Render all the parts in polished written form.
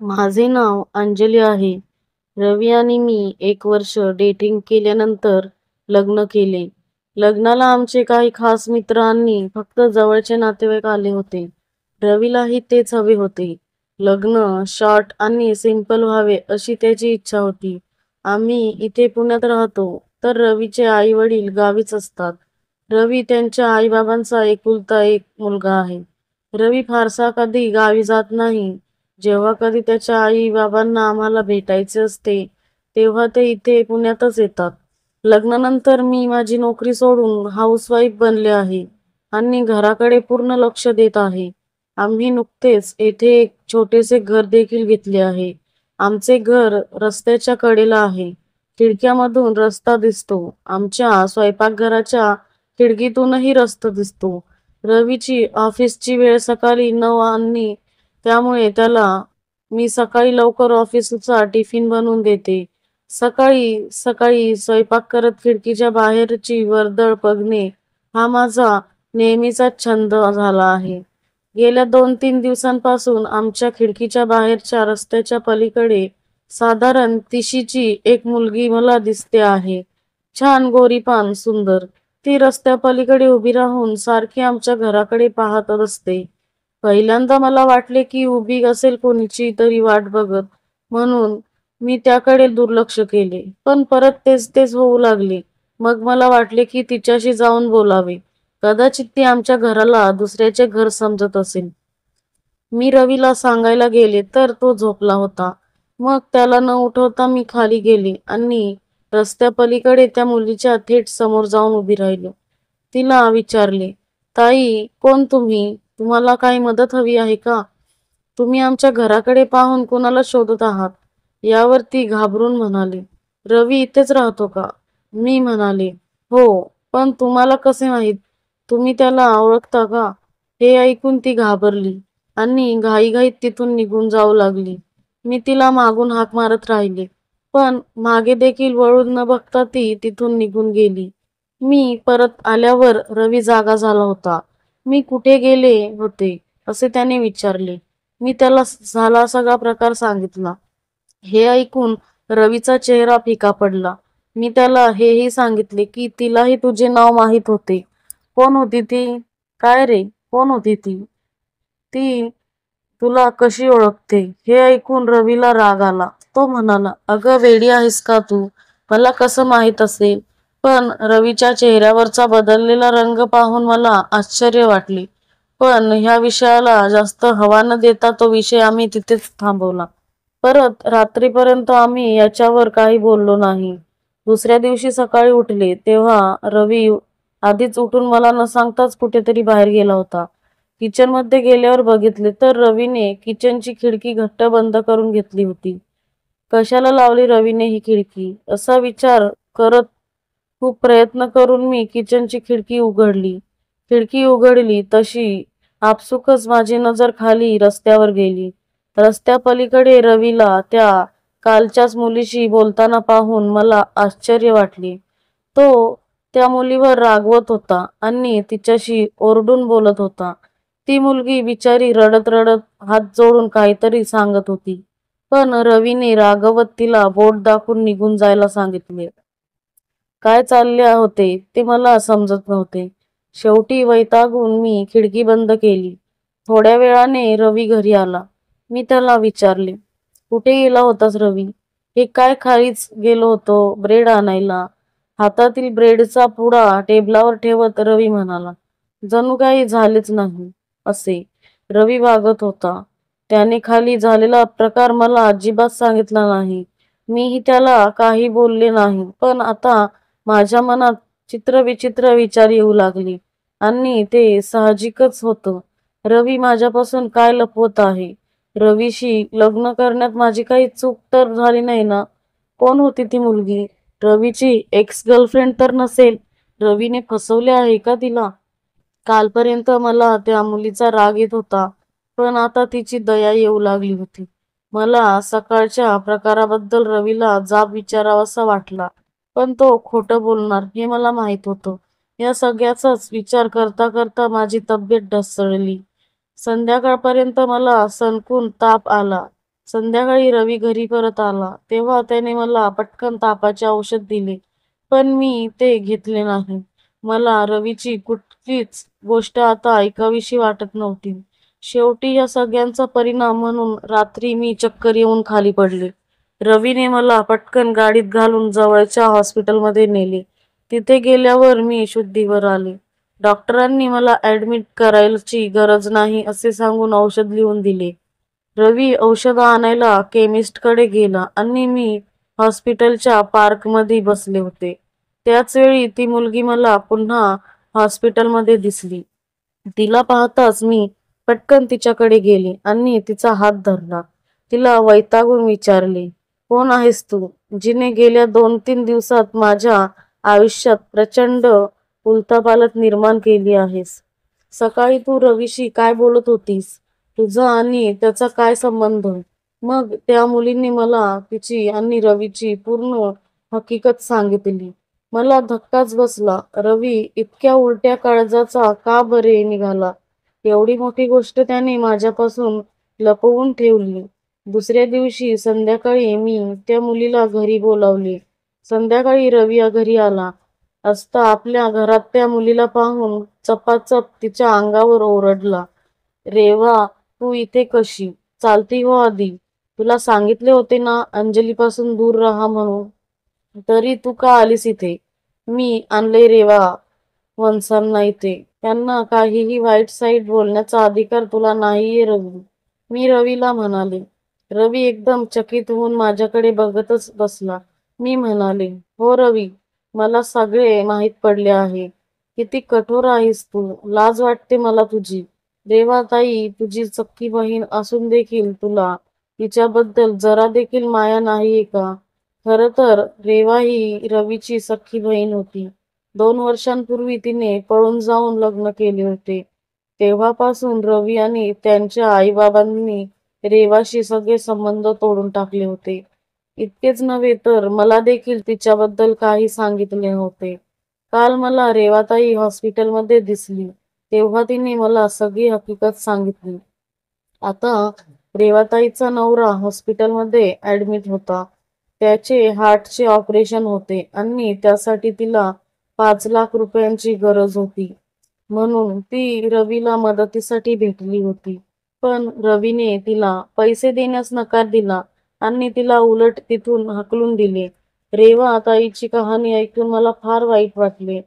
माझे नाव अंजली आहे. रवी आणि मी 1 वर्ष डेटिंग केल्यानंतर लग्न केले. लग्नाला आमचे काही खास मित्र आणि फक्त जवळचे नातेवाईक आले होते. रवीलाही तेच हवे होते. लग्न शॉर्ट आणि सिंपल व्हावे अशी त्याची इच्छा होती. आम्ही इथे पुण्यात राहतो, तर रवीचे आई वडील गावीच असतात. रवी त्यांच्या आईबाबांचा एकुलता एक मुलगा आहे. रवी फारसा कधी गावी जात नाही. जेव्हा कधी त्याच्या आई बाबांना आम्हाला भेटायचे असते, तेव्हा ते इथे पुण्यातच येतात. लग्नानंतर मी माझी नोकरी सोडून हाऊसवाईफ बनले आहे आणि घराकडे पूर्ण लक्ष देत आहे. आम्ही नुकतेच येथे एक छोटेसे घर देखील घेतले आहे. आमचे घर रस्त्याच्या कडेला आहे. खिडक्यामधून रस्ता दिसतो. आमच्या स्वयंपाकघराच्या खिडकीतूनही रस्ता दिसतो. रवीची ऑफिसची वेळ सकाळी 9 आणि त्यामुळे त्याला मी सकाळी लवकर ऑफिसचा टिफिन बनवून देते. सकाळी सकाळी स्वयंपाक करत खिडकीच्या बाहेरची वर्दळ बघणे हा माझा नेहमीचा छंद झाला आहे. गेल्या 2-3 दिवसांपासून आमच्या खिडकीच्या बाहेरच्या रस्त्याच्या पलीकडे साधारण 30ची एक मुलगी मला दिसते आहे. छान गोरीपान सुंदर. ती रस्त्या पलीकडे उभी राहून सारखी आमच्या घराकडे पाहत असते. पहिल्यांदा मला वाटले की उभी असेल कोणीची तरी वाट बघत, म्हणून मी त्याकडे दुर्लक्ष केले. पण परत तेच तेच होऊ लागले. मग मला वाटले की तिच्याशी जाऊन बोलावे. कदाचित ती आमच्या घराला दुसऱ्याचे घर समजत असेल. मी रवीला सांगायला गेले तर तो झोपला होता. मग त्याला न उठवता मी खाली गेले आणि रस्त्या पलीकडे त्या मुलीच्या थेट समोर जाऊन उभी राहिलो. तिला विचारले, "ताई, कोण तुम्ही? तुम्हाला काही मदत हवी आहे का? तुम्ही आमच्या घराकडे पाहून कोणाला शोधत आहात?" यावर ती घाबरून म्हणाली, "रवी इथेच राहतो का?" मी म्हणाले, "हो, पण तुम्हाला कसे माहीत? तुम्ही त्याला ओळखता का?" हे ऐकून ती घाबरली आणि घाईघाईत तिथून निघून जाऊ लागली. मी तिला मागून हाक मारत राहिले, पण मागे देखील वळून न बघता ती तिथून निघून गेली. मी परत आल्यावर रवी जागा झाला होता. "मी कुठे गेले होते?" असे त्याने विचारले. मी त्याला झाला सगळा प्रकार सांगितला. हे ऐकून रवीचा चेहरा फिका पडला. मी त्याला हेही सांगितले की तिलाही तुझे नाव माहीत होते. "कोण होती ती?" "काय रे, कोण होती ती? ती तुला कशी ओळखते?" हे ऐकून रवीला राग आला. तो म्हणाला, "अगं वेडी आहेस का तू? मला कसं माहीत असेल?" पण रवीच्या चेहऱ्यावरचा बदललेला रंग पाहून मला आश्चर्य वाटले. पण ह्या विषयाला जास्त हवा न देता तो विषय आम्ही तिथेच थांबवला. परत रात्रीपर्यंत आम्ही याच्यावर काही बोललो नाही. दुसऱ्या दिवशी सकाळी उठले तेव्हा रवी आधीच उठून मला न सांगताच कुठेतरी बाहेर गेला होता. किचनमध्ये गेल्यावर बघितले तर रवीने किचनची खिडकी घट्ट बंद करून घेतली होती. कशाला लावली रवीने ही खिडकी असा विचार करत खूप प्रयत्न करून मी किचनची खिडकी उघडली. खिडकी उघडली तशी आपसुकच माझी नजर खाली रस्त्यावर गेली. रस्त्या पलीकडे रवीला त्या कालच्याच मुलीशी बोलताना पाहून मला आश्चर्य वाटले. तो त्या मुलीवर रागवत होता आणि तिच्याशी ओरडून बोलत होता. ती मुलगी बिचारी रडत रडत हात जोडून काहीतरी सांगत होती. पण रवीने रागवत तिला बोट दाखवून निघून जायला सांगितले. काय चालले होते ते मला समजत नव्हते. शेवटी वैतागून मी खिडकी बंद केली. थोड्या वेळाने रवी घरी आला. मी त्याला विचारले, "कुठे गेला होतास रवी?" "हे काय खालीच गेलो होतो ब्रेड आणायला." हातातील ब्रेडचा पुडा टेबलावर ठेवत रवी म्हणाला, "जणू काही झालेच नाही असे." रवी वागत होता. त्याने खाली झालेला प्रकार मला अजिबात सांगितला नाही. मीही त्याला काही बोलले नाही. पण आता माझ्या मनात चित्रविचित्र विचार येऊ लागले आणि ते साहजिकच होतं. रवी माझ्यापासून काय लपवत आहे? रवीशी लग्न करण्यात माझी काही चूक तर झाली नाही ना? कोण होती ती मुलगी? रवीची एक्स गर्लफ्रेंड तर नसेल? रवीने फसवले आहे का तिला? कालपर्यंत मला त्या मुलीचा राग येत होता, पण आता तिची दया येऊ लागली होती. मला सकाळच्या प्रकाराबद्दल रवीला जाब विचारावासा वाटला, पण तो खोटं बोलणार हे मला माहीत होतं. या सगळ्याचाच विचार करता करता माझी तब्येत ढासळली. संध्याकाळपर्यंत मला सणकून ताप आला. संध्याकाळी रवी घरी परत आला तेव्हा त्याने मला पटकन तापाचे औषध दिले, पण मी ते घेतले नाही. मला रवीची कुठलीच गोष्ट आता ऐकावीशी वाटत नव्हती. शेवटी या सगळ्यांचा परिणाम म्हणून रात्री मी चक्कर येऊन खाली पडले. रवीने मला पटकन गाडीत घालून जवळच्या हॉस्पिटलमध्ये नेले. तिथे गेल्यावर मी शुद्धीवर आले. डॉक्टरांनी मला ऍडमिट करायची गरज नाही असे सांगून औषध लिहून दिले. रवी औषधं आणायला केमिस्टकडे गेला आणि मी हॉस्पिटलच्या पार्कमध्ये बसले होते. त्याच वेळी ती मुलगी मला पुन्हा हॉस्पिटलमध्ये दिसली. तिला पाहताच मी पटकन तिच्याकडे गेले आणि तिचा हात धरला. तिला वैतागून विचारले, कोण आहेस तू, जिने गेल्या 2-3 दिवसात माझ्या आयुष्यात प्रचंड उलथापालथ निर्माण केली आहेस? सकाळी तू रवीशी काय बोलत होतीस? तुझा आणि त्याचा काय संबंध? मग त्या मुलींनी मला तिची आणि रवीची पूर्ण हकीकत सांगितली. मला धक्काच बसला. रवी इतक्या उलट्या काळजाचा का बरे निघाला? एवढी मोठी गोष्ट त्याने माझ्यापासून लपवून ठेवली. दुसऱ्या दिवशी संध्याकाळी मी त्या मुलीला घरी बोलावले. संध्याकाळी रवी घरी आला असता आपल्या घरात त्या मुलीला पाहून चपाचप तिच्या अंगावर ओरडला. रेवा, तू इथे कशी? चालती हो आधी. तुला सांगितले होते ना अंजलीपासून दूर राहा म्हणून. तरी तू का आलीस इथे? मी आणले रेवा वंसांना इथे. त्यांना काहीही वाईट साईट बोलण्याचा अधिकार तुला नाहीये रवी, मी रवीला म्हणाले. रवी एकदम चकित होऊन माझ्याकडे बघतच बसला. मी म्हणाले, हो रवी, मला सगळे माहीत पडले आहे. किती कठोर आहेस तू, लाज वाटते मला तुझी. रेवाताई तुझी सख्खी बहीण असून देखील तुला तिच्याबद्दल जरा देखील माया नाहीये का? खरं तर रेवा ही रवीची सख्खी बहीण होती. 2 वर्षांपूर्वी तिने पळून जाऊन लग्न केले होते. तेव्हापासून रवी आणि त्यांच्या आईबाबांनी रेवाशी सगळे संबंध तोडून टाकले होते. इतकेच नव्हे तर मला देखील तिच्याबद्दल काही सांगितले नव्हते. काल मला रेवाताई हॉस्पिटलमध्ये दिसली तेव्हा तिने मला सगळी हकीकत सांगितली. आता रेवाताईचा नवरा हॉस्पिटलमध्ये ऍडमिट होता. त्याचे हार्टचे ऑपरेशन होते आणि त्यासाठी तिला 5 लाख रुपयांची गरज होती. म्हणून ती रवीला मदतीसाठी भेटली होती. पण रवीने तिला पैसे देण्यास नकार दिला आणि तिला उलट तिथून हाकलून दिले. रेवा ताईची कहाणी ऐकून मला फार वाईट वाटले.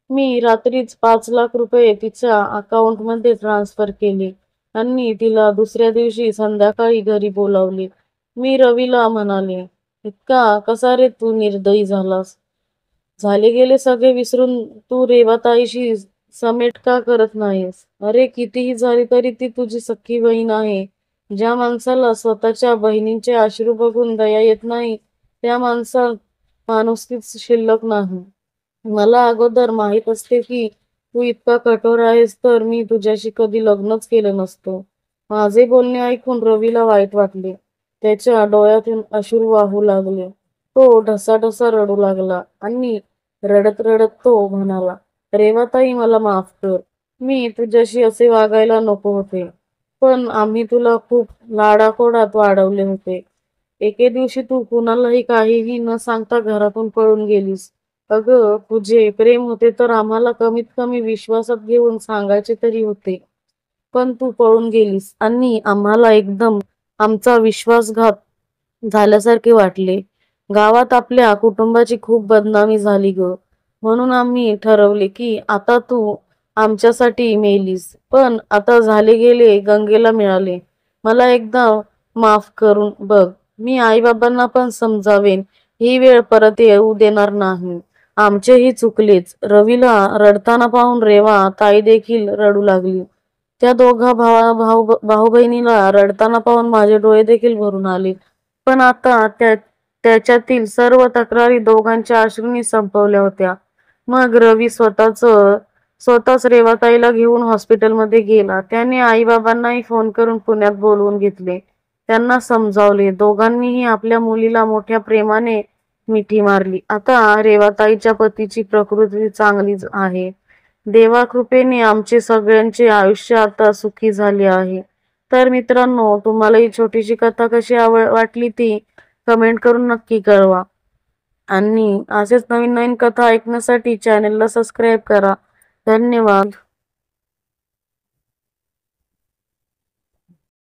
मी रात्रीच 5 लाख रुपये तिच्या अकाउंटमध्ये ट्रान्सफर केले आणि तिला दुसऱ्या दिवशी संध्याकाळी घरी बोलावले. मी रवीला म्हणाले, इतका कसा रे तू निर्दयी झालास? झाले गेले सगळे विसरून तू रेवाताईशी समेट का करत नाहीस? अरे कितीही झाली तरी ती तुझी सख्खी बहीण आहे. ज्या माणसाला स्वतःच्या बहिणींचे अश्रू बघून दया येत नाही त्या माणसात माणुसकीच शिल्लक नाही. मला अगोदर माहित असते की तू इतका कठोर आहेस तर मी तुझ्याशी कधी लग्नच केलं नसतं. माझे बोलणे ऐकून रवीला वाईट वाटले. त्याच्या डोळ्यातून अश्रू वाहू लागले. तो ढसाढसा रडू लागला आणि रडत रडत तो म्हणाला, रेवाताई मला माफ कर. मी तुझ्याशी असे वागायला नको होते. पण आम्ही तुला खूप लाडाकोडात वाढवले होते. एके दिवशी तू कुणालाही काहीही न सांगता घरातून पळून गेलीस. अगं तुझे प्रेम होते तर आम्हाला कमीत कमी विश्वासात घेऊन सांगायचे तरी होते. पण तू पळून गेलीस आणि आम्हाला एकदम आमचा विश्वासघात झाल्यासारखे वाटले. गावात आपल्या कुटुंबाची खूप बदनामी झाली ग. म्हणून आम्ही ठरवले की आता तू आमच्यासाठी मेलीस. पण आता झाले गेले गंगेला मिळाले. मला एकदा माफ करून बघ. मी आईबाबांना पण समजावेन. ही वेळ परत येऊ देणार नाही. आमचेही चुकलेच. रवीला रडताना पाहून रेवा ताई देखील रडू लागली. त्या दोघा भाऊ बहिणीला रडताना पाहून माझे डोळे देखील भरून आले. पण आता त्याच्यातील सर्व तक्रारी दोघांच्या अश्रूंनी संपवल्या होत्या. मग रवी स्वतःच रेवाताईला घेऊन हॉस्पिटलमध्ये गेला. त्याने आईबाबांनाही फोन करून पुण्यात बोलवून घेतले. त्यांना समजावले. दोघांनीही आपल्या मुलीला मोठ्या प्रेमाने मिठी मारली. आता रेवाताईच्या पतीची प्रकृती चांगली आहे. देवाकृपेने आमचे सगळ्यांचे आयुष्य आता सुखी झाले आहे. तर मित्रांनो, तुम्हाला ही छोटीशी कथा कशी वाटली ती कमेंट करून नक्की कळवा. आणि असेच नवीन नवीन कथा ऐकण्यासाठी चॅनलला सबस्क्राईब करा. धन्यवाद.